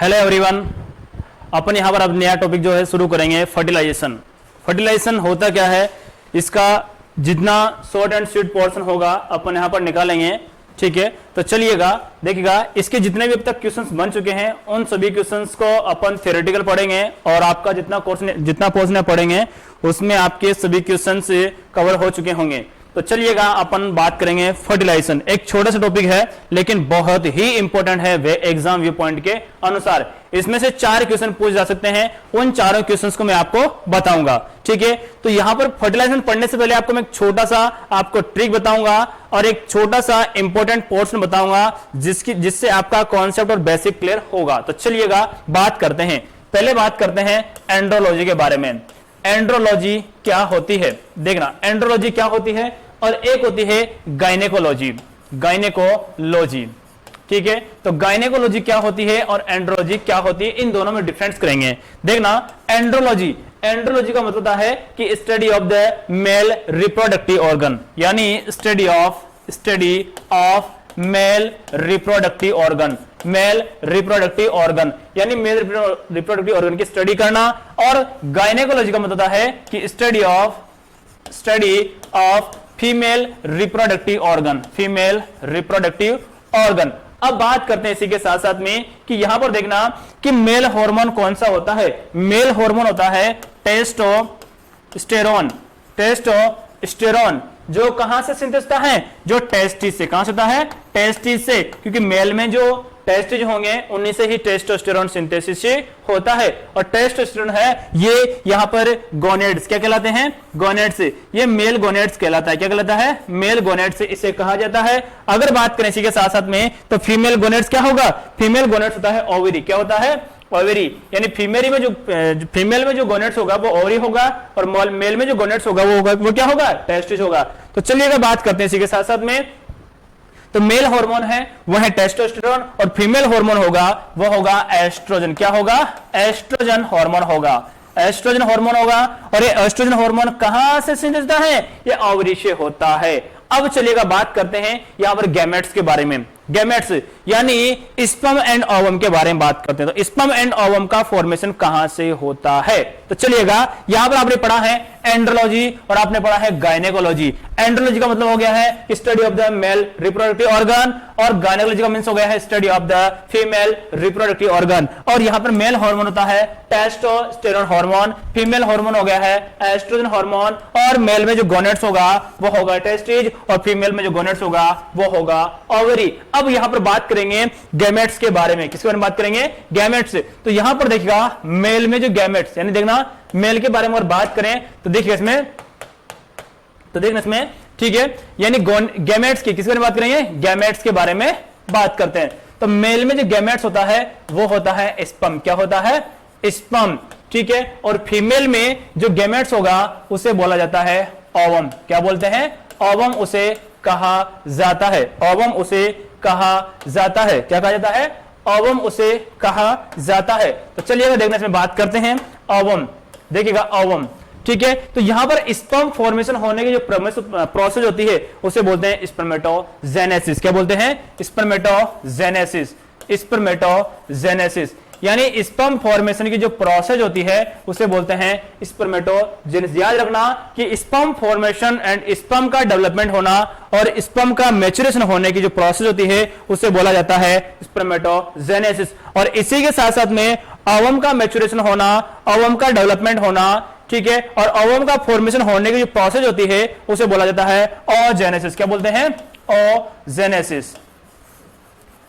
Hello everyone, अपन यहाँ पर अब नया टॉपिक जो है शुरू करेंगे फर्टिलाइजेशन। फर्टिलाइजेशन होता क्या है, इसका जितना शॉर्ट एंड स्वीट पोर्शन होगा अपन यहाँ पर निकालेंगे। ठीक है, तो चलिएगा देखिएगा, इसके जितने भी अब तक क्वेश्चंस बन चुके हैं उन सभी क्वेश्चंस को अपन थ्योरेटिकल पढ़ेंगे और आपका जितना पोर्शन पढ़ेंगे उसमें आपके सभी क्वेश्चंस कवर हो चुके होंगे। तो चलिएगा अपन बात करेंगे फर्टिलाइजेशन। एक छोटा सा टॉपिक है लेकिन बहुत ही इंपॉर्टेंट है वे एग्जाम व्यू पॉइंट के अनुसार। इसमें से 4 क्वेश्चन पूछ जा सकते हैं, उन चारों क्वेश्चंस को मैं आपको बताऊंगा। ठीक है, तो यहां पर फर्टिलाइजेशन पढ़ने से पहले आपको मैं एक छोटा सा आपको ट्रिक बताऊंगा और एक छोटा सा इंपॉर्टेंट पोर्शन बताऊंगा जिससे आपका कॉन्सेप्ट और बेसिक क्लियर होगा। तो चलिएगा बात करते हैं। पहले बात करते हैं एंड्रोलॉजी के बारे में। एंड्रोलॉजी क्या होती है, देखना एंड्रोलॉजी क्या होती है और एक होती है गायनेकोलॉजी। गायनेकोलॉजी, ठीक है, तो गायनेकोलॉजी क्या होती है और एंड्रोलॉजी क्या होती है, इन दोनों में डिफरेंस करेंगे। देखना एंड्रोलॉजी का मतलब होता है कि study of the male reproductive organ, यानी study of male reproductive organ. Male reproductive organ यानी मेल रिप्रोडक्टिव ऑर्गन की स्टडी करना। और गायनेकोलॉजी का मतलब है कि study of female reproductive organ. Female reproductive organ. अब बात करते हैं इसी के साथ साथ में कि यहां पर देखना कि मेल हार्मोन कौन सा होता है। मेल हार्मोन होता है टेस्टोस्टेरोन। टेस्टोस्टेरोन जो कहां से सिंथेसिस होता है, जो टेस्टिस से। कहां से होता है, टेस्टिस से, क्योंकि मेल में जो टेस्टिस होंगे उन्हीं से ही टेस्टोस्टेरोन सिंथेसिस होता है। और टेस्टोस्टेरोन है ये यहां पर गोनेड्स क्या कहलाते हैं, गोनेड्स। ये मेल गोनेड्स कहलाता है। क्या कहलाता है, मेल गोनेड्स इसे कहा जाता है। अगर बात करें इसी के साथ साथ में तो फीमेल गोनेड्स क्या होगा, फीमेल गोनेड्स होता है ओवरी। क्या होता है, ओवरी, यानी फीमेल में जो गोनेट्स होगा वो ओवरी होगा और मेल में जो गोनेट्स होगा वो क्या होगा, टेस्टिस होगा। तो चलिएगा बात करते हैं इसी के साथ साथ में। तो मेल हार्मोन है वो है टेस्टोस्टेरोन और फीमेल हार्मोन होगा वो होगा एस्ट्रोजन। क्या होगा, एस्ट्रोजन हार्मोन होगा। एस्ट्रोजन हार्मोन होगा और ये एस्ट्रोजन हार्मोन कहां से सिंथेसिस होता है, ये ओवरी से होता है। अब चलिएगा बात करते हैं यहां पर गैमेट्स के बारे में। गैमेट्स यानी स्पर्म एंड ओवम के बारे में बात करते हैं। तो स्पर्म एंड ओवम का फॉर्मेशन कहां से होता है, तो चलिएगा यहां पर आपने पढ़ा है एंड्रोलॉजी और आपने पढ़ा है गायनेकोलॉजी। एंड्रोलॉजी का मतलब हो गया है study of the male reproductive organ और गायनेकोलॉजी का मींस हो गया है study of the female reproductive organ. और यहां पर मेल हार्मोन होता है टेस्टोस्टेरोन हार्मोन, फीमेल हार्मोन हो गया है एस्ट्रोजन हार्मोन और मेल में जो गोनेट्स होगा वो होगा टेस्टिज और फीमेल में जो गोनेट्स होगा वो होगा ओवरी। अब यहां पर बात करेंगे गैमेट्स के बारे में। किसके बारे में बात करेंगे, गैमेट्स। तो यहां पर देखिएगा मेल में जो गैमेट्स, यानी देखना मेल के बारे में अगर बात करें तो देखिए इसमें, ठीक है, यानी गैमेट्स की किसके बारे में बात करेंगे, गैमेट्स के बारे में बात करते हैं। तो मेल में जो गैमेट्स होता है वो होता है स्पर्म। क्या होता है, स्पर्म, ठीक है। और फीमेल में जो गैमेट्स होगा उसे बोला जाता है ओवम। क्या बोलते हैं, ओवम उसे कहा जाता है। ओवम उसे कहा जाता है। क्या कहा जाता है, ओवम उसे कहा जाता है। तो चलिएगा देखना इसमें बात करते हैं ओवम। देखिएगा ओवम, ठीक है। तो यहां पर स्पर्म फॉर्मेशन होने की जो प्रोसेस होती है उसे बोलते हैं स्पर्मेटोजेनेसिस। क्या बोलते हैं, स्पर्मेटोजेनेसिस। स्पर्मेटोजेनेसिस यानी स्पर्म फॉर्मेशन की जो प्रोसेस होती है उसे बोलते हैं स्पर्मेटोजेनेसिस। याद रखना कि स्पर्म फॉर्मेशन एंड स्पर्म का डेवलपमेंट होना और स्पर्म का मैच्योरेशन होने की जो प्रोसेस होती है उसे बोला जाता है स्पर्मेटोजेनेसिस। और इसी के साथ साथ में ओवम का मैच्योरेशन होना, ओवम का डेवलपमेंट होना, ठीक है, और ओवम का फॉर्मेशन होने की जो प्रोसेस होती है उसे बोला जाता है ओजेनेसिस। क्या बोलते हैं, ओजेनेसिस।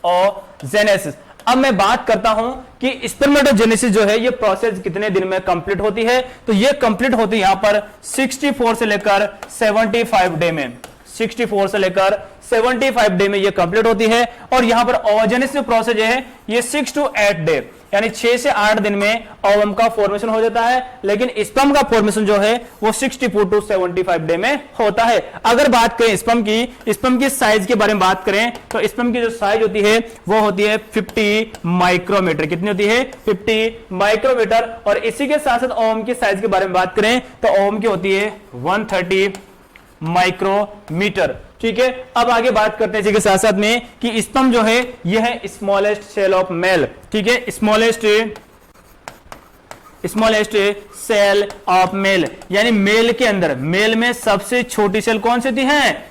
ओजेनेसिस। अब मैं बात करता हूं कि स्पर्मेटोजेनेसिस जो है ये प्रोसेस कितने दिन में कंप्लीट होती है। तो ये कंप्लीट होती है यहां पर 64 से लेकर 75 डे में। 64 से लेकर 75 डे में ये कंप्लीट होती है। और यहां पर ओजेनेसिस प्रोसेस है ये 6 to 8 डे यानी 6 से 8 दिन में ओवम का फॉर्मेशन हो जाता है। लेकिन स्पर्म का फॉर्मेशन जो है वो 64 to 75 डे में होता है। अगर बात करें स्पर्म की साइज के बारे में बात करें तो स्पर्म की जो साइज होती है वो होती है 50 माइक्रोमीटर। कितनी होती है, 50 माइक्रोमीटर। और इसी के साथ साथ ओवम की साइज के बारे में बात करें तो ओवम की होती है 130 माइक्रोमीटर। ठीक है, अब आगे बात करते हैं इसी के साथ साथ में कि स्पर्म जो है यह है स्मॉलेस्ट सेल ऑफ मेल, ठीक है, स्मॉलेस्ट सेल ऑफ मेल, यानी मेल के अंदर, मेल में सबसे छोटी सेल कौन सी होती है?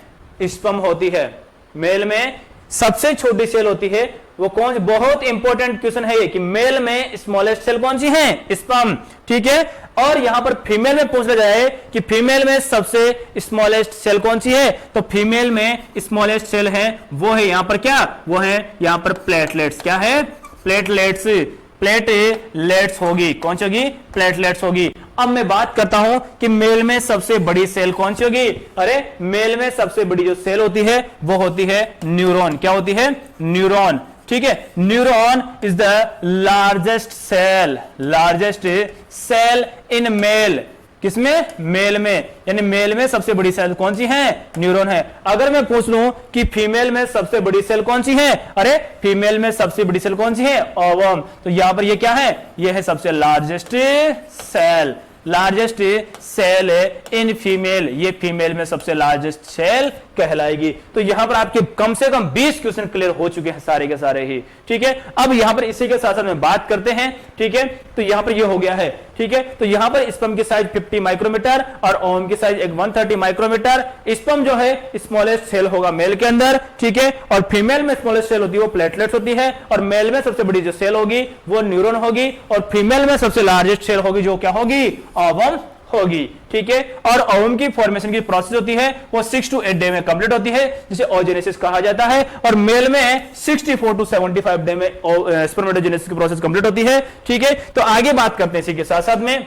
स्पर्म होती है। मेल में सबसे छोटी सेल होती है वो कौन सी? बहुत इंपॉर्टेंट क्वेश्चन है ये कि मेल में स्मॉलेस्ट सेल कौन सी है? स्पर्म, ठीक है। और यहां पर फीमेल में पूछा जाए कि फीमेल में सबसे स्मॉलेस्ट सेल कौन सी है, तो फीमेल में स्मॉलेस्ट सेल है वो है यहां पर क्या? वो है यहां पर प्लेटलेट्स। क्या है? प्लेटलेट्स। प्लेटलेट्स होगी, कौन सी होगी? प्लेटलेट्स होगी। अब मैं बात करता हूं कि मेल में सबसे बड़ी सेल कौन सी होगी? अरे मेल में सबसे बड़ी जो सेल होती है वो होती है न्यूरॉन। क्या होती है? न्यूरॉन, ठीक है। Neuron is the largest cell in male. किसमें? मेल में, यानी मेल में सबसे बड़ी सेल कौन सी है? न्यूरॉन है। अगर मैं पूछ लूं कि फीमेल में सबसे बड़ी सेल कौन सी है, अरे फीमेल में सबसे बड़ी सेल कौन सी है? ओवम। तो यहां पर ये क्या है? ये है सबसे largest cell, largest cell in female, ये फीमेल में सबसे लार्जेस्ट सेल कहलाएगी। तो यहां पर आपके कम से कम 20 क्वेश्चन क्लियर हो चुके हैं सारे के सारे ही, ठीक है। अब यहां पर इसी के साथ साथ में बात करते हैं, ठीक है। तो यहां पर ये हो गया है, ठीक है। तो यहां पर स्पर्म की साइज 50 माइक्रोमीटर और ओवम की साइज 130 माइक्रोमीटर। स्पर्म जो है स्मॉलेस्ट सेल होगा मेल के अंदर, ठीक है। और फीमेल में स्मॉलेस्ट सेल होती है वो प्लेटलेट्स होती है, और मेल में सबसे बड़ी जो सेल होगी वो न्यूरॉन होगी, और फीमेल में सबसे लार्जेस्ट सेल होगी जो क्या होगी? ओवम होगी, ठीक है। और ओवम की फॉर्मेशन की प्रोसेस होती है वो 6 to 8 डे में कंप्लीट होती है, जिसे ओजेनेसिस कहा जाता है। और मेल में 64 to 75 डे में स्पर्मेटोजेनेसिस की प्रोसेस कंप्लीट होती है, ठीक है। तो आगे बात करते हैं इसी के साथ साथ में,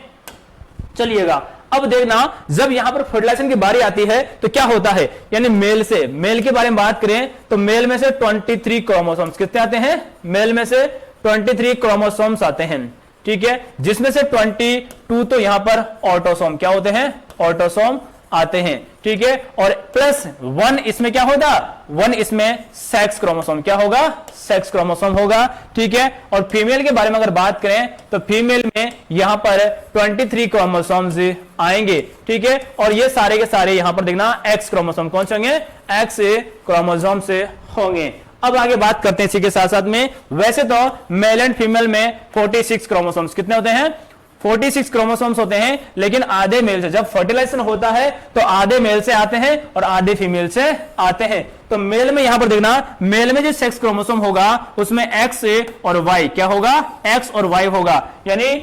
चलिएगा। अब देखना, जब यहां पर फर्टिलाइजेशन की बारी आती है तो क्या होता है, यानी मेल से, मेल के बारे में बात करें तो मेल में से 23 क्रोमोसोम्स कितने आते हैं? मेल में से 23 क्रोमोसोम्स आते हैं, ठीक है। जिसमें से 22 तो यहां पर ऑटोसोम, क्या होते हैं? ऑटोसोम आते हैं, ठीक है। और प्लस 1 इसमें क्या होगा? 1 इसमें सेक्स क्रोमोसोम, क्या होगा? सेक्स क्रोमोसोम होगा, ठीक है। और फीमेल के बारे में अगर बात करें तो फीमेल में यहां पर 23 क्रोमोसोम्स आएंगे, ठीक है। और ये सारे के सारे यहां पर देखना एक्स क्रोमोसोम कौन से होंगे? एक्स क्रोमोसोम से होंगे। अब आगे बात करते हैं इसी के साथ साथ में, वैसे तो मेल एंड फीमेल में 46 क्रोमोसोम्स कितने होते हैं? 46 क्रोमोसोम्स होते हैं, लेकिन आधे मेल से, जब फर्टिलाइजेशन होता है तो आधे मेल से आते हैं और आधे फीमेल से आते हैं। तो मेल में यहां पर देखना, मेल में जो सेक्स क्रोमोसोम होगा उसमें एक्स और वाई, क्या होगा? एक्स और वाई होगा, यानी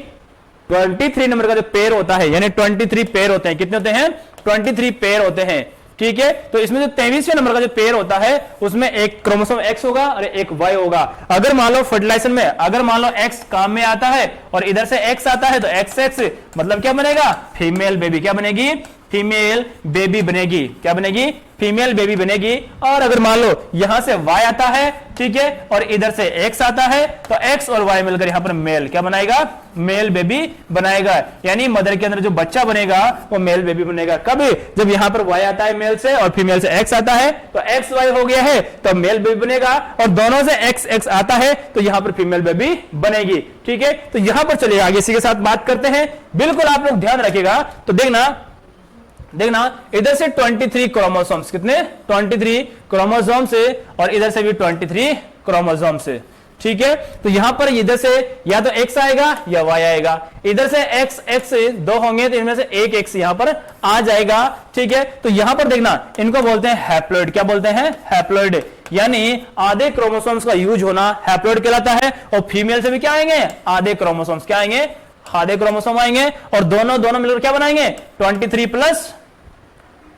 23 नंबर का जो पेयर होता है, यानी 23 पेयर होते हैं। कितने होते हैं? 23 पेयर होते हैं, ठीक है। तो इसमें जो 23वें नंबर का जो पेयर होता है उसमें एक क्रोमोसोम एक्स होगा और एक वाई होगा। अगर मान लो फर्टिलाइजेशन में, अगर मान लो एक्स काम में आता है और इधर से एक्स आता है तो एक्स एक्स मतलब क्या बनेगा? Female baby. क्या बनेगी? फीमेल बेबी बनेगी। क्या बनेगी? फीमेल बेबी बनेगी। और अगर मान लो यहां से वाई आता है, ठीक है, और इधर से एक्स आता है तो एक्स और वाई मिलकर यहां पर मेल क्या बनाएगा? मेल बेबी बनाएगा। यानी मदर के अंदर जो बच्चा बनेगा वो मेल बेबी बनेगा। कभी? जब यहां पर वाई आता है मेल से और फीमेल से एक्स आता है तो एक्स वाई हो गया है तो मेल बेबी बनेगा, और दोनों से एक्स एक्स आता है तो यहां पर फीमेल बेबी बनेगी, ठीक है। तो यहां पर चलिए आगे इसी के साथ बात करते हैं। बिल्कुल आप लोग ध्यान रखिएगा। तो देखना इधर से 23 क्रोमोसोम्स, कितने? 23 क्रोमोसोम से, और इधर से भी 23 क्रोमोसोम से, ठीक है। तो यहां पर इधर से या तो एक्स आएगा या वाई आएगा। इधर से एक्स एक्स 2 होंगे तो इनमें से एक एक्स यहां पर आ जाएगा, ठीक है। तो यहां पर देखना, इनको बोलते हैं हैप्लॉइड। क्या बोलते हैं? हैप्लॉइड। यानी आधे क्रोमोसोम्स का यूज होना हैप्लॉइड कहलाता है। और फीमेल से भी क्या आएंगे? आधे क्रोमोसोम्स। क्या आएंगे? आधे क्रोमोसोम आएंगे। और दोनों मिलकर क्या बनाएंगे? 23 प्लस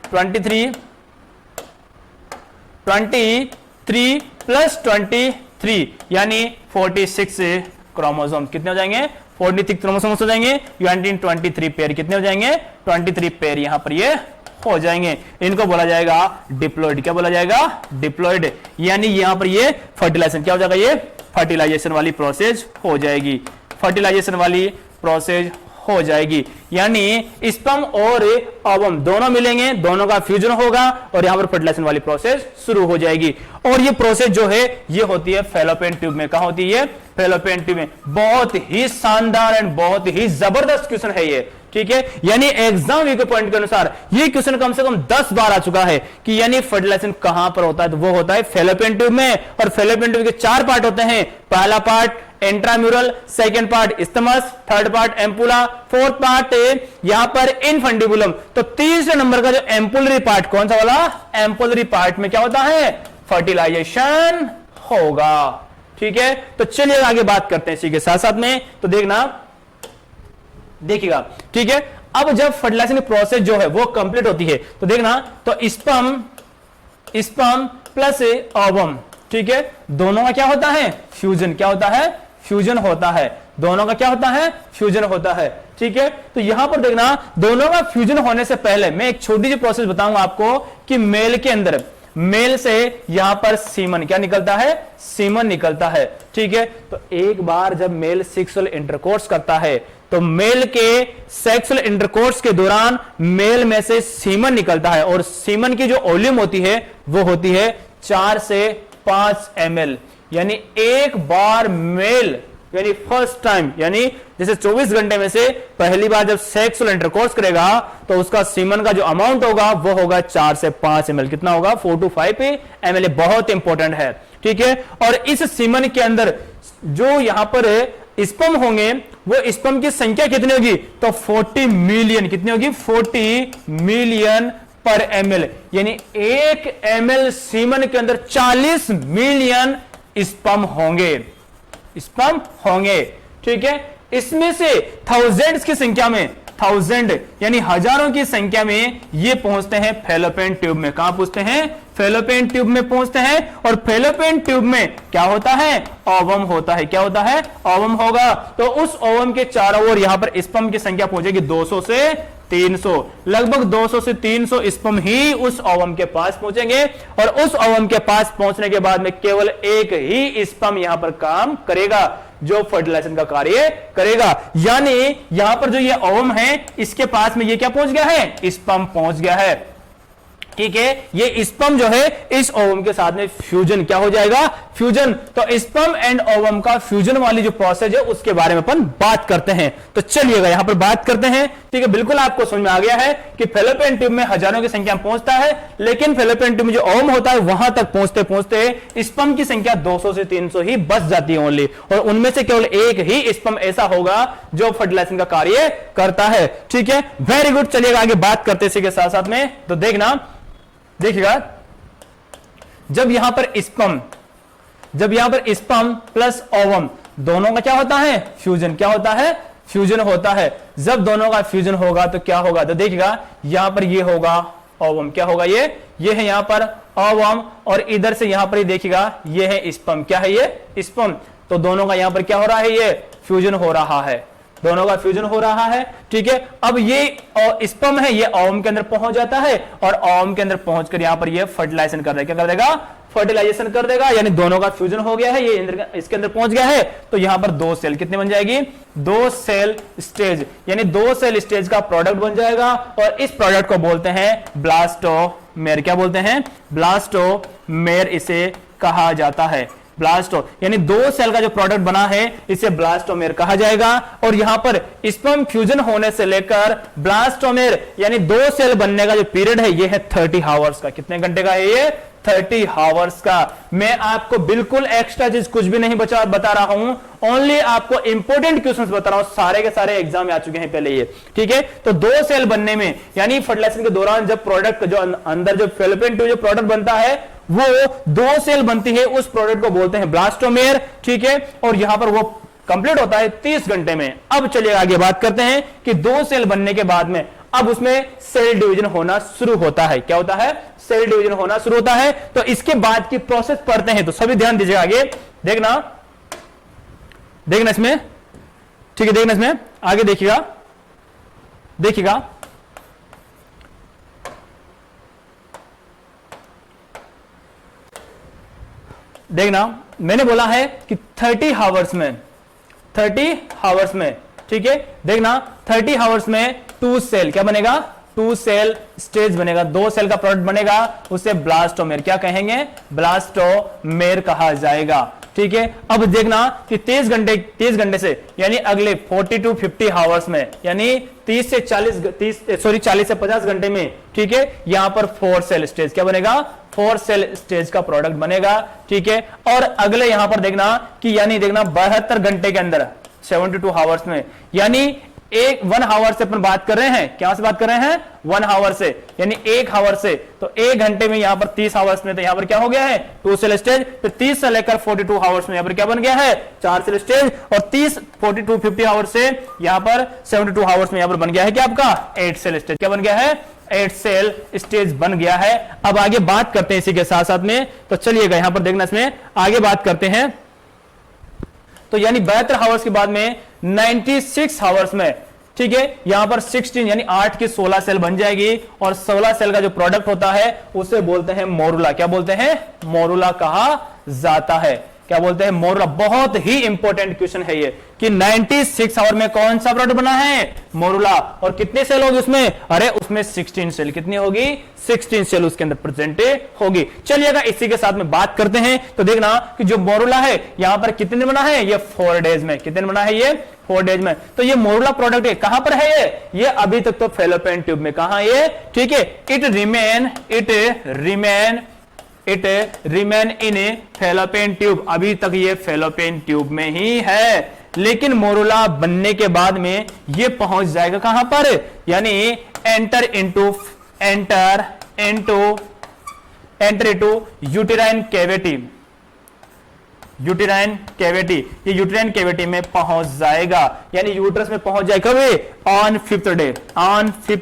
23 23 यानी 46 क्रोमोसोम। कितने हो जाएंगे? 46 क्रोमोसोम हो जाएंगे, यानी 23 पेयर। कितने हो जाएंगे? 23 पेयर यहां पर ये हो जाएंगे। इनको बोला जाएगा डिप्लॉइड। क्या बोला जाएगा? डिप्लॉइड। यानी यहां पर ये फर्टिलाइजेशन क्या हो जाएगा? ये फर्टिलाइजेशन वाली प्रोसेस हो जाएगी। फर्टिलाइजेशन वाली प्रोसेस हो जाएगी, यानी स्पर्म और ओवम दोनों मिलेंगे, दोनों का फ्यूजन होगा और यहां पर फर्टिलाइजेशन वाली प्रोसेस शुरू हो जाएगी। और ये प्रोसेस जो है ये होती है फैलोपियन ट्यूब में। कहां होती है? फैलोपियन ट्यूब में। बहुत ही शानदार एंड बहुत ही जबरदस्त क्वेश्चन है ये, ठीक है, यानी एग्जाम वीक पॉइंट के अनुसार ये क्वेश्चन कम से कम 10 बार आ चुका है कि यानी फर्टिलाइजेशन कहां पर होता है, तो वो होता है फैलोपियन ट्यूब में। और फैलोपियन ट्यूब के 4 पार्ट होते हैं, पहला part intramural, second part isthmus, third part ampulla, fourth part यहां पर इनफंडिबुलम। तो तीसरे नंबर का जो एम्पुलरी पार्ट, कौन सा वाला, एम्पुलरी पार्ट में क्या होता है, फर्टिलाइजेशन होगा। ठीक है, तो चलिए आगे बात करते हैं इसी के साथ साथ में। तो देखिएगा, ठीक है, अब जब फर्टिलाइजेशन की प्रोसेस जो है वो कंप्लीट होती है तो देखना, तो स्पर्म प्लस ओवम, ठीक है, दोनों का क्या होता है, फ्यूजन। क्या होता है, फ्यूजन होता है। दोनों का क्या होता है, फ्यूजन होता है। ठीक है, तो यहां पर देखना, दोनों का फ्यूजन होने से पहले मैं एक छोटी सी प्रोसेस बताऊंगा आपको कि मेल के अंदर, मेल से यहां पर सीमन क्या निकलता है, सीमन निकलता है। ठीक है, तो एक बार जब मेल सेक्सुअल इंटरकोर्स करता है तो मेल के सेक्सुअल इंटरकोर्स के दौरान मेल में से सीमन निकलता है और सीमन की जो वॉल्यूम होती है वो होती है 4 से 5 ml। यानी एक बार मेल, यानी फर्स्ट टाइम, यानी जैसे 24 घंटे में से पहली बार जब सेक्सुअल इंटरकोर्स करेगा तो उसका सीमन का जो अमाउंट होगा वो होगा 4 से 5 ml। कितना होगा, 4 to 5 ml। बहुत इंपॉर्टेंट है। ठीक है, और इस सीमन के अंदर जो यहां पर स्पर्म होंगे वो स्पर्म की संख्या कितनी होगी, तो 40 मिलियन। कितनी होगी, 40 मिलियन पर ml। यानी 1 ml सीमन के अंदर 40 मिलियन स्पर्म होंगे, स्पर्म होंगे। ठीक है, इसमें से थाउजेंड्स की संख्या में, 1000 यानी हजारों की संख्या में ये पहुंचते हैं फैलोपियन ट्यूब में। कहां पहुंचते हैं, फैलोपियन ट्यूब में पहुंचते हैं। और फैलोपियन ट्यूब में क्या होता है, ओवम होता है। क्या होता है, ओवम होगा। तो उस ओवम के चारों ओर यहां पर स्पर्म की संख्या पहुंचेगी 200 से 300, लगभग 200 से 300 स्पर्म ही उस ओवम के पास पहुंचेंगे। और उस ओवम के पास पहुंचने के बाद में केवल एक ही स्पर्म यहां पर काम करेगा जो फर्टिलाइजेशन का कार्य करेगा। यानी यहां पर जो ये ओवम है इसके पास में ये क्या पहुंच गया है, स्पर्म पहुंच गया है। ठीक है, ये स्पर्म जो है इस ओवम के साथ में फ्यूजन क्या हो जाएगा, फ्यूजन। तो स्पर्म एंड ओवम का फ्यूजन वाली जो प्रोसेस है उसके बारे में अपन बात करते हैं। तो चलिएगा यहां पर बात करते हैं। ठीक है, बिल्कुल आपको समझ में आ गया है कि फैलोपियन ट्यूब में हजारों की संख्या पहुंचता है, लेकिन फैलोपियन ट्यूब में जो ओवम होता है वहां तक पहुंचते पहुंचते स्पर्म की संख्या 200 से 300 ही बच जाती है ओनली। और उनमें से केवल एक ही स्पर्म ऐसा होगा जो फर्टिलाइजेशन का कार्य करता है। ठीक है, वेरी गुड। चलिएगा आगे बात करते इसी के साथ साथ में। तो देखिएगा, जब यहां पर स्पर्म प्लस ओवम दोनों का क्या होता है, फ्यूजन। क्या होता है, फ्यूजन होता है। जब दोनों का फ्यूजन होगा तो क्या होगा, तो देखिएगा यहां पर ये होगा ओवम। क्या होगा, ये है यहां पर ओवम। और इधर से यहां पर ही देखिएगा ये है स्पर्म। क्या है, ये स्पर्म। तो दोनों का यहां पर क्या हो रहा है, ये फ्यूजन हो रहा है, दोनों का फ्यूजन हो रहा है। ठीक है, अब ये स्पर्म है ये ओवम के अंदर पहुंच जाता है और ओवम के अंदर पहुंचकर यहां पर ये फर्टिलाइजेशन कर देगा। क्या कर देगा, फर्टिलाइजेशन कर देगा। यानी दोनों का फ्यूजन हो गया है, ये इसके अंदर पहुंच गया है। तो यहां पर 2 सेल कितने बन जाएगी, 2 सेल स्टेज, यानी 2 सेल स्टेज का प्रोडक्ट बन जाएगा। और इस प्रोडक्ट को बोलते हैं ब्लास्टोमेर। क्या बोलते हैं, ब्लास्टोमेर इसे कहा जाता है। ब्लास्टो यानी 2 सेल का जो प्रोडक्ट बना है इसे ब्लास्टोमेर कहा जाएगा। और यहां पर स्पर्म फ्यूजन होने से लेकर ब्लास्टोमेर यानी 2 सेल बनने का जो पीरियड है ये है 30 आवर्स का। कितने घंटे का है ये, 30 आवर्स का। मैं आपको बिल्कुल एक्स्ट्रा चीज कुछ भी नहीं बता रहा हूं, ओनली आपको इंपॉर्टेंट क्वेश्चंस बता रहा हूं। सारे के सारे एग्जाम आ चुके हैं पहले ये। ठीक है, तो 2 सेल बनने में यानी फर्टिलाइजेशन के दौरान जब प्रोडक्ट जो अंदर जो फैलोपियन ट्यूब जो प्रोडक्ट बनता है वो 2 सेल बनती है, उस प्रोडक्ट को बोलते हैं ब्लास्टोमेर। ठीक है, और यहां पर वो कंप्लीट होता है 30 घंटे में। अब चलिए आगे बात करते हैं कि 2 सेल बनने के बाद में अब उसमें सेल डिवीजन होना शुरू होता है। क्या होता है, सेल डिवीजन होना शुरू होता है। तो इसके बाद की प्रोसेस पढ़ते हैं, तो सभी ध्यान दीजिएगा। आगे देखना इसमें, ठीक है, देखना इसमें आगे देखिएगा देखना, मैंने बोला है कि 30 आवर्स में, ठीक है, देखना 30 आवर्स में 2 सेल क्या बनेगा, 2 सेल स्टेज बनेगा, 2 सेल का प्रोडक्ट बनेगा, उसे ब्लास्टोमेर क्या कहेंगे, ब्लास्टोमेर कहा जाएगा। ठीक है। अब देखना कि 30 घंटे से यानी अगले 40 to 50 आवर्स में, यानी 40 से 50 घंटे में, ठीक है, यहां पर 4 सेल स्टेज क्या बनेगा, 4 सेल स्टेज का प्रोडक्ट बनेगा, ठीक है। और अगले यहां पर देखना कि यानी देखना 72 घंटे के अंदर 72 आवर्स में, यानी 1 आवर से अपन बात कर रहे हैं, क्या से बात कर रहे हैं, 1 आवर से, यानी 1 आवर से, तो 1 घंटे में यहां पर 30 आवर्स में, तो यहां पर क्या हो गया है 2 सेल स्टेज, फिर 30 से लेकर 42 आवर्स में यहां पर क्या बन गया है 4 सेल स्टेज, और 42 50 आवर्स से यहां पर 72 आवर्स में यहां पर बन गया है क्या आपका 8 सेल स्टेज, क्या बन गया है 8 सेल स्टेज बन गया है। अब आगे बात करते हैं इसी के साथ साथ में, तो चलिएगा यहां पर देखना, इसमें आगे बात करते हैं। तो यानी 72 आवर्स के बाद में 96 आवर्स में, ठीक है, यहां पर 16 यानी 8 की 16 सेल बन जाएगी, और 16 सेल का जो प्रोडक्ट होता है उसे बोलते हैं मोरुला, क्या बोलते हैं, मोरुला कहा जाता है, क्या बोलते हैं, मोरुला। बहुत ही इंपॉर्टेंट क्वेश्चन है ये कि 96 आवर में कौन सा प्रोडक्ट बना है, मोरुला, और कितने सेल होगी उसमें, अरे उसमें 16 सेल, कितनी होगी 16 सेल उसके अंदर प्रेजेंट होगी। चलिएगा इसी के साथ में बात करते हैं, तो देखना कि जो मोरुला है यहां पर कितने दिन बना है, ये 4 डेज में, कितने दिन बना है ये 4 डेज में। तो ये मोरुला प्रोडक्ट है, कहां पर है ये अभी तक तो फैलोपियन ट्यूब में, कहां ये, ठीक है, it remain in fallopian tube, अभी तक ये फैलोपियन ट्यूब में ही है, लेकिन मोरुला बनने के बाद में ये पहुंच जाएगा कहां पर, यानी एंटर इनटू यूटेराइन कैविटी, ये यूटेराइन कैविटी में पहुंच जाएगा, यानी यूट्रस में पहुंच जाएगा कब, ऑन फिफ्थ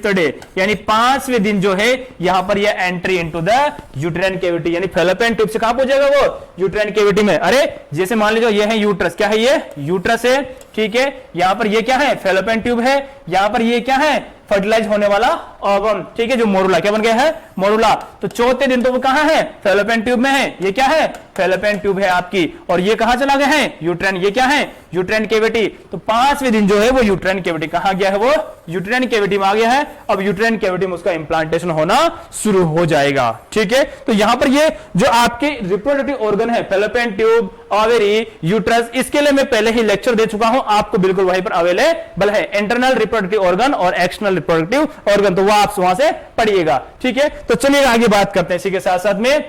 डे, यानी 5वें दिन जो है यहां पर ये entry into the uterine cavity, यानी फैलोपियन ट्यूब से कहां पहुंचेगा वो, यूटेराइन कैविटी में। अरे जैसे मान लीजिए ये है यूट्रस, क्या है ये यूट्रस है, ठीक है, यहां पर ये क्या है फैलोपियन ट्यूब है, यहां पर ये क्या है फर्टिलाइज होने वाला ओवम, ठीक है, जो मोरुला क्या बन गया है मोरुला। तो 4थे दिन तो वो कहां है, फैलोपियन ट्यूब में है, ये क्या है फैलोपियन ट्यूब है आपकी, और ये कहां चला गया है यूटेराइन, ये क्या है यूटेराइन कैविटी। तो 5वें दिन जो है वो यूटेराइन कैविटी कहां गया है, वो यूटेराइन कैविटी में आ गया है। अब यूटेराइन कैविटी में उसका इंप्लांटेशन होना शुरू हो जाएगा, ठीक है। तो यहां पर ये जो आपके रिप्रोडक्टिव ऑर्गन है, फैलोपियन ट्यूब, ओवरी, यूट्रस, इसके लिए मैं पहले ही लेक्चर दे चुका हूं, आपको बिल्कुल वहीं पर अवेलेबल है, इंटरनल रिप्रोडक्टिव ऑर्गन और एक्सटर्नल रिप्रोडक्टिव ऑर्गन, तो वो आप वहां से पढ़िएगा, ठीक है। तो चलिए आगे बात करते हैं इसी के साथ साथ में।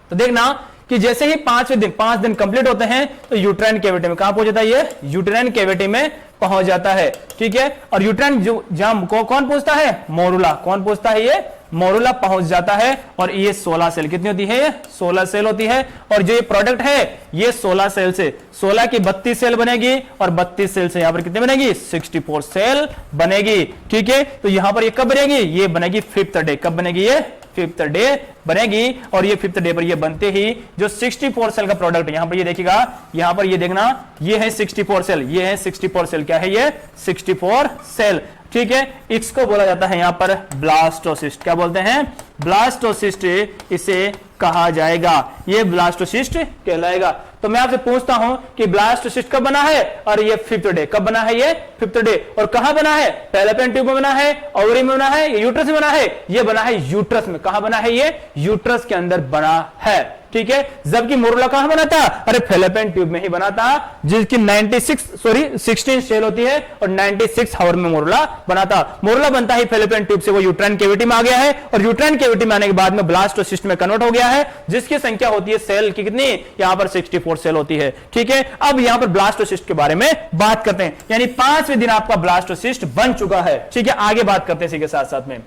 तो देखना कि जैसे ही 5 दिन कंप्लीट होते हैं तो यूटेराइन कैविटी में कहां पहुंच जाता है, ये यूटेराइन कैविटी में पहुंच जाता है, ठीक है। और यूटेराइन जो जहां कौन पूछता है, मोरुला, कौन पूछता है, ये मोरुला पहुंच जाता है, और ये 16 सेल कितनी होती है, 16 सेल होती है, और जो ये प्रोडक्ट है ये 16 सेल से 16 की 32 सेल बनेगी, और 32 सेल से यहां पर कितनी बनेगी 64 सेल बनेगी, ठीक है। तो यहां पर ये कब बनेगी, ये बनेगी 5th डे, कब बनेगी ये 5th डे बनेगी, और ये 5th डे पर ये बनते ही जो 64 सेल का प्रोडक्ट, यहां पर ये देखिएगा, यहां पर ये देखना, ये है 64 सेल, ये है 64 सेल, क्या है ये 64 सेल, ठीक है। इसको बोला जाता है यहां पर ब्लास्टोसिस्ट, क्या बोलते हैं ब्लास्टोसिस्ट इसे कहा जाएगा, ये ब्लास्टोसिस्ट कहलाएगा। तो मैं आपसे पूछता हूं कि ब्लास्टोसिस्ट कब बना है, और ये 5th डे, कब बना है ये 5th डे, और कहां बना है, फैलोपियन ट्यूब में बना है, ओवरी में बना है, यूट्रस में बना है, ये बना है यूट्रस में, कहां बना है ये यूट्रस के अंदर बना है, ठीक है। जबकि मोरुला कहां बना था, अरे फैलोपियन ट्यूब में ही बना था, जिसकी 16 सेल होती है, और 96 आवर में मोरुला बना था। मोरुला बनता ही फैलोपियन ट्यूब से वो यूटेराइन कैविटी में आ गया है, और यूटेराइन कैविटी में आने के बाद में ब्लास्टोसिस्ट में कन्वर्ट हो गया है, जिसकी संख्या होती है सेल की कितनी, यहां पर 64 सेल होती है, ठीक है। अब यहां पर ब्लास्टोसिस्ट के बारे में बात करते हैं, यानी 5वें दिन आपका ब्लास्टोसिस्ट बन चुका है, ठीक है। आगे बात करते हैं इसी के साथ साथ में,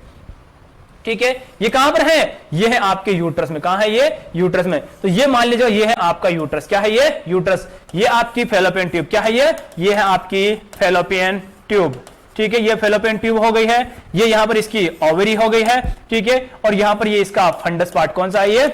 ठीक है। ये कहां पर है, ये है आपके यूट्रस में, कहां है ये यूट्रस में। तो ये मान लीजिए ये है आपका यूट्रस, क्या है ये यूट्रस, ये आपकी फैलोपियन ट्यूब, क्या है ये है आपकी फैलोपियन ट्यूब, ठीक है। ये फैलोपियन ट्यूब हो गई है, ये यहां पर इसकी ओवरी हो गई है, ठीक है। और यहां पर ये इसका फंडस पार्ट कौन सा है, ये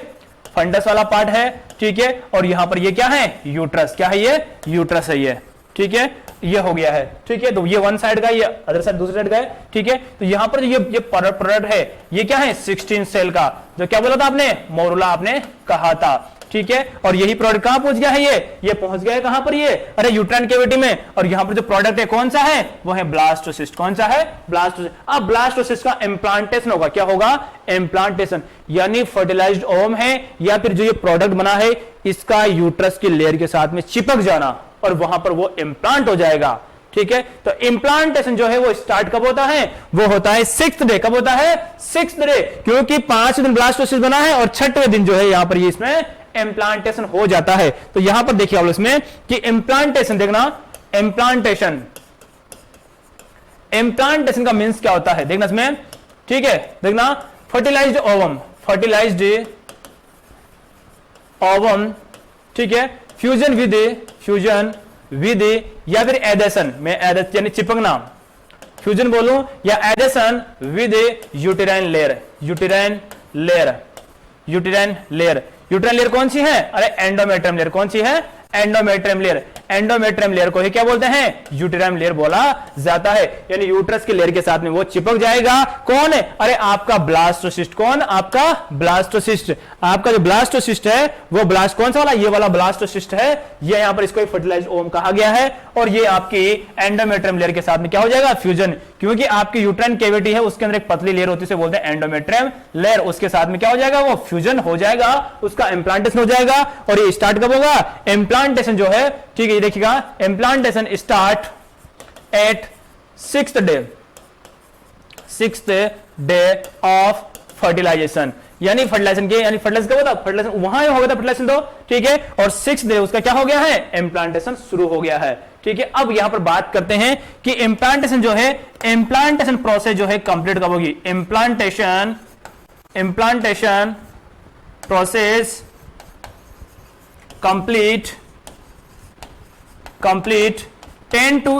फंडस वाला पार्ट है, ठीक है। और यहां पर ये क्या है यूट्रस, क्या है ये यूट्रस है ये, ठीक है, ये हो गया है, ठीक है। तो ये वन साइड का, ये अदर साइड दूसरी साइड का है, ठीक है। तो यहां पर ये प्रोडक्ट है, ये क्या है 16 सेल का, जो क्या बोला था आपने मोरुला आपने कहा था, ठीक है, और यही प्रोडक्ट कहां पहुंच गया है, ये पहुंच गया है कहां पर, ये अरे यूट्राइन कैविटी में, और यहां पर जो प्रोडक्ट है कौन सा है, वो है ब्लास्टोसिस्ट। कौन सा है, ब्लास्टोसिस्ट। अब ब्लास्टोसिस्ट का इम्प्लांटेशन होगा, क्या होगा, इम्प्लांटेशन, यानी फर्टिलाइज्ड ओवम है या फिर जो ये प्रोडक्ट बना है इसका यूट्रस की लेयर के साथ में चिपक जाना और वहां पर वो इम्प्लांट हो जाएगा। ठीक है, तो इम्प्लांटेशन जो है वो स्टार्ट कब होता है, वो होता है 6th डे। कब होता है, 6th डे, क्योंकि 5 दिन ब्लास्टोसिस्ट बना है और 6वें दिन जो है यहां पर ये इसमें इम्प्लांटेशन हो जाता है। तो यहां पर देखिए आप इसमें कि इम्प्लांटेशन देखना, इम्प्लांटेशन का मींस क्या होता है देखना इसमें, ठीक है, देखना फर्टिलाइज्ड ओवम, फर्टिलाइज्ड ओवम, ठीक है, फ्यूजन विद या फिर एडेशन में, यानी चिपकना, फ्यूजन बोलूं या adhesion with uterine layer, uterine layer कौन सी है, अरे एंडोमेट्रियम लेयर। कौन सी है, एंडोमेट्रियम लेयर। एंडोमेट्रियम लेयर को ही क्या बोलते हैं, यूटेराइन लेयर बोला जाता है, यानी यूट्रस के लेयर के साथ में वो चिपक जाएगा। कौन है, अरे आपका ब्लास्टोसिस्ट। कौन, आपका ब्लास्टोसिस्ट। आपका जो ब्लास्टोसिस्ट है वो कौन सा वाला, ये वाला ब्लास्टोसिस्ट है, ये यहां पर इसको फर्टिलाइज्ड ओवम कहा गया है, और ये आपकी एंडोमेट्रियम लेयर के साथ में क्या हो जाएगा, फ्यूजन, क्योंकि आपकी यूट्राइन कैविटी है उसके अंदर एक पतली लेयर होती है, उसे बोलते हैं एंडोमेट्रियम लेयर, उसके साथ में क्या हो जाएगा, वो फ्यूजन हो जाएगा, उसका इम्प्लांटेशन हो जाएगा। और ये स्टार्ट कब होगा, इम्प्लांटेशन जो है, ठीक है, ये देखिएगा, implantation start at 6th day of fertilisation, यानी फर्टिलाइजेशन के, यानी फर्टिलाइजेशन कब होता, फर्टिलाइजेशन वहां होगा था फर्टिलाइजेशन, तो ठीक है, और 6th डे उसका क्या हो गया है, इम्प्लांटेशन शुरू हो गया है। ठीक है, अब यहां पर बात करते हैं कि इम्प्लांटेशन जो है, इम्प्लांटेशन प्रोसेस जो है कंप्लीट कब होगी, implantation process complete 10 to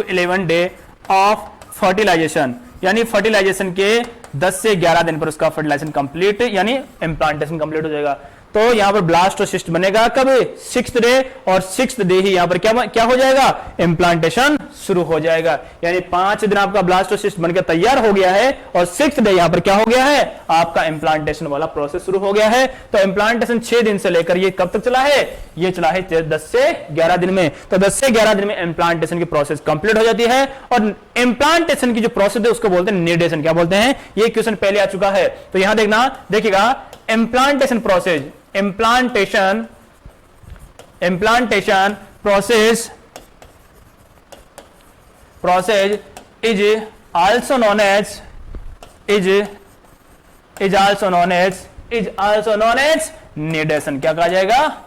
11 day of fertilisation, यानी फर्टिलाइजेशन के 10 से 11 दिन पर उसका फर्टिलाइजेशन कंप्लीट, यानी इम्प्लांटेशन कंप्लीट हो जाएगा। तो यहां पर ब्लास्टोसिस्ट बनेगा कब, 6th डे, और 6th डे ही यहां पर क्या हो जाएगा, इम्प्लांटेशन शुरू हो जाएगा, यानी 5 दिन आपका ब्लास्टोसिस्ट बनकर तैयार हो गया है, और 6th डे यहां पर क्या हो गया है, आपका इम्प्लांटेशन वाला प्रोसेस शुरू हो गया है। तो इम्प्लांटेशन 6 दिन से लेकर ये कब तक चला है, ये चला है 10 से 11 दिन में। तो 10 से 11 दिन में इम्प्लांटेशन की प्रोसेस कंप्लीट हो जाती है, और इम्प्लांटेशन की जो प्रोसेस है उसको बोलते हैं निडेशन। क्या बोलते हैं, ये क्वेश्चन पहले आ चुका है, तो यहां देखिएगा implantation process, implantation process is also known as निडेशन। क्या कहा जाएगा,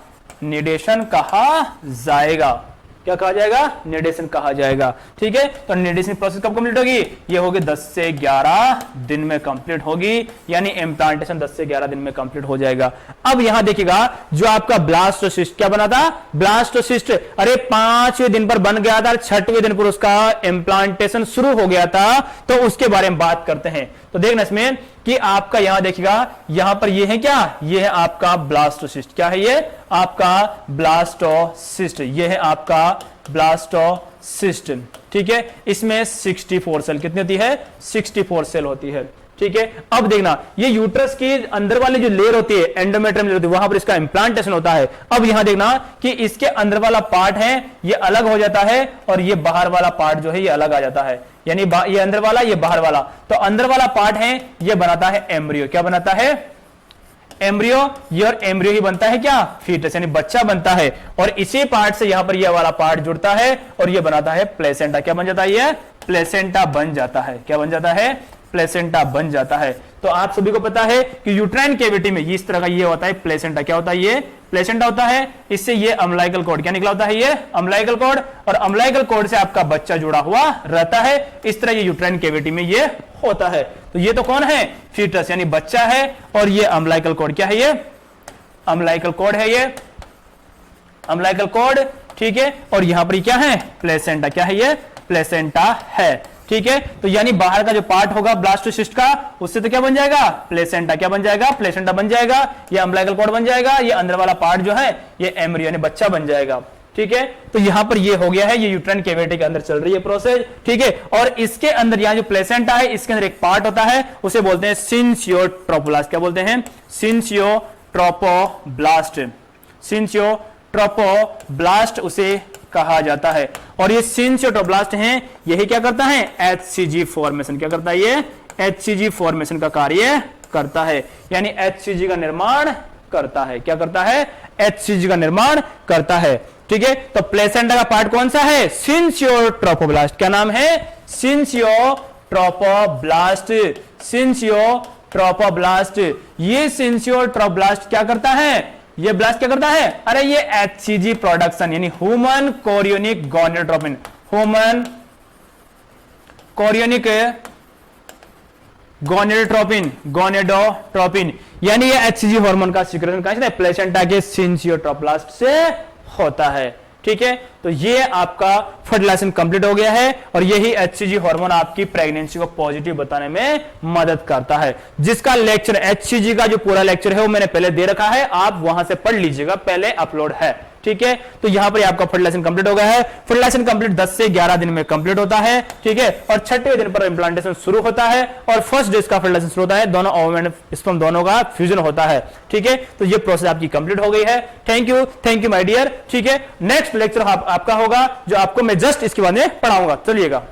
निडेशन कहा जाएगा, क्या कहा जाएगा, निडेशन कहा जाएगा। ठीक है, तो निडेशन प्रोसेस कब कंप्लीट होगी, ये होगी 10 से 11 दिन में कंप्लीट होगी, यानी इम्प्लांटेशन 10 से 11 दिन में कंप्लीट हो जाएगा। अब यहां देखिएगा जो आपका ब्लास्टोसिस्ट क्या बना था, ब्लास्टोसिस्ट अरे 5वें दिन पर बन गया था, 6वें दिन पर उसका इम्प्लांटेशन शुरू हो गया था, तो उसके बारे में बात करते हैं। तो देखना इसमें कि आपका यहां देखिएगा, यहां पर ये है क्या, ये है आपका ब्लास्टोसिस्ट। क्या है ये, आपका ब्लास्टोसिस्ट, ये है आपका ब्लास्टोसिस्ट। ठीक है, इसमें 64 सेल कितनी होती है, 64 सेल होती है। ठीक है, अब देखना ये यूट्रस की अंदर वाली जो लेयर होती है, एंडोमेट्रियम लेयर होती है, वहां पर इसका इम्प्लांटेशन होता है। अब यहां देखना कि इसके अंदर वाला पार्ट है ये अलग हो जाता है, और ये बाहर वाला पार्ट जो है ये अलग आ जाता है, यानी ये अंदर वाला ये बाहर वाला। तो अंदर वाला पार्ट है ये बनाता है एम्ब्रियो। क्या बनाता है, एम्ब्रियो, ये और एम्ब्रियो ही बनता है क्या, फीटस, यानी बच्चा बनता है, और इसी पार्ट से यहां पर ये वाला पार्ट जुड़ता है और ये बनाता है प्लेसेंटा। क्या बन जाता है, ये प्लेसेंटा बन जाता है। क्या बन जाता है, प्लेसेंटा बन जाता है। तो आप सभी को पता है कि यूट्राइन कैविटी में इस तरह का ये होता है प्लेसेंटा। क्या होता है, ये प्लेसेंटा होता है, इससे ये अम्लाइकल कॉर्ड क्या निकला होता है, ये अम्लाइकल कॉर्ड, और अम्लाइकल कॉर्ड से आपका बच्चा जुड़ा हुआ रहता है। इस तरह ये यूट्राइन कैविटी में ये होता है। तो ये तो कौन है, फीटस, यानी बच्चा है, और ये अम्लाइकल कॉर्ड क्या है, ये अम्लाइकल कॉर्ड है, ये अम्लाइकल कॉर्ड। ठीक है, और यहां पर क्या है, प्लेसेंटा। क्या है, ये प्लेसेंटा है। ठीक है, तो यानी बाहर का जो पार्ट होगा ब्लास्टोसिस्ट का, उससे तो क्या बन जाएगा, प्लेसेंटा। क्या बन जाएगा, प्लेसेंटा बन जाएगा, ये अम्लाइकल कॉर्ड बन जाएगा, ये अंदर वाला पार्ट जो है ये एम्ब्रियो यानी बच्चा बन जाएगा। ठीक है, तो यहां पर ये हो गया है, ये यूट्राइन कैविटी के अंदर चल रही है प्रोसेस। ठीक है, और इसके अंदर यहां जो प्लेसेंटा है इसके अंदर एक पार्ट होता है, उसे बोलते हैं सिंसियोट्रोपुलस। क्या बोलते हैं, सिंसियोट्रोपुलस। ट्रोपोब्लास्ट, सिंचियोट्रोपोब्लास्ट उसे कहा जाता है। और ये सिंचियोट्रोब्लास्ट हैं, यही क्या करता है, HCG फॉर्मेशन, क्या करता है, ये HCG फॉर्मेशन का कार्य करता है, यानी HCG का निर्माण करता है। क्या करता है, HCG का निर्माण करता है। ठीक है, तो प्लेसेंटा का पार्ट कौन सा है, सिंचियोट्रोपोब्लास्ट। क्या नाम है, सिंचियोट्रोपोब्लास्ट, सिंचियोट्रोपोब्लास्ट। ये सिंचियोट्रोपोब्लास्ट क्या करता है, ये ब्लास्ट क्या करता है, अरे ये HCG प्रोडक्शन यानी human chorionic gonadotropin, human chorionic gonadotropin यानी ये HCG हार्मोन का सीक्रेशन कहां से, प्लेसेंटा के सिंचियोट्रोपोब्लास्ट से होता है। ठीक है, तो ये आपका फर्टिलाइजेशन कंप्लीट हो गया है और यही HCG हार्मोन आपकी प्रेगनेंसी को पॉजिटिव बताने में मदद करता है। जिसका लेक्चर HCG का जो पूरा लेक्चर है वो मैंने पहले दे रखा है, आप वहां से पढ़ लीजिएगा, पहले अपलोड है। ठीक है, तो यहां पर आपका फर्टिलाइजेशन कंप्लीट हो गया है। फर्टिलाइजेशन कंप्लीट 10 से 11 दिन में कंप्लीट होता है। ठीक है, और 6वें दिन पर इंप्लांटेशन शुरू होता है और फर्स्ट डे इसका फर्टिलाइजेशन शुरू होता है, दोनों ओवम एंड स्पर्म दोनों का फ्यूजन होता है। ठीक है, तो ये प्रोसेस आपकी कंप्लीट हो गई है। Thank you my dear. ठीक है, नेक्स्ट लेक्चर आपका होगा जो आपको मैं जस्ट इसके बाद में पढ़ाऊंगा। चलिएगा।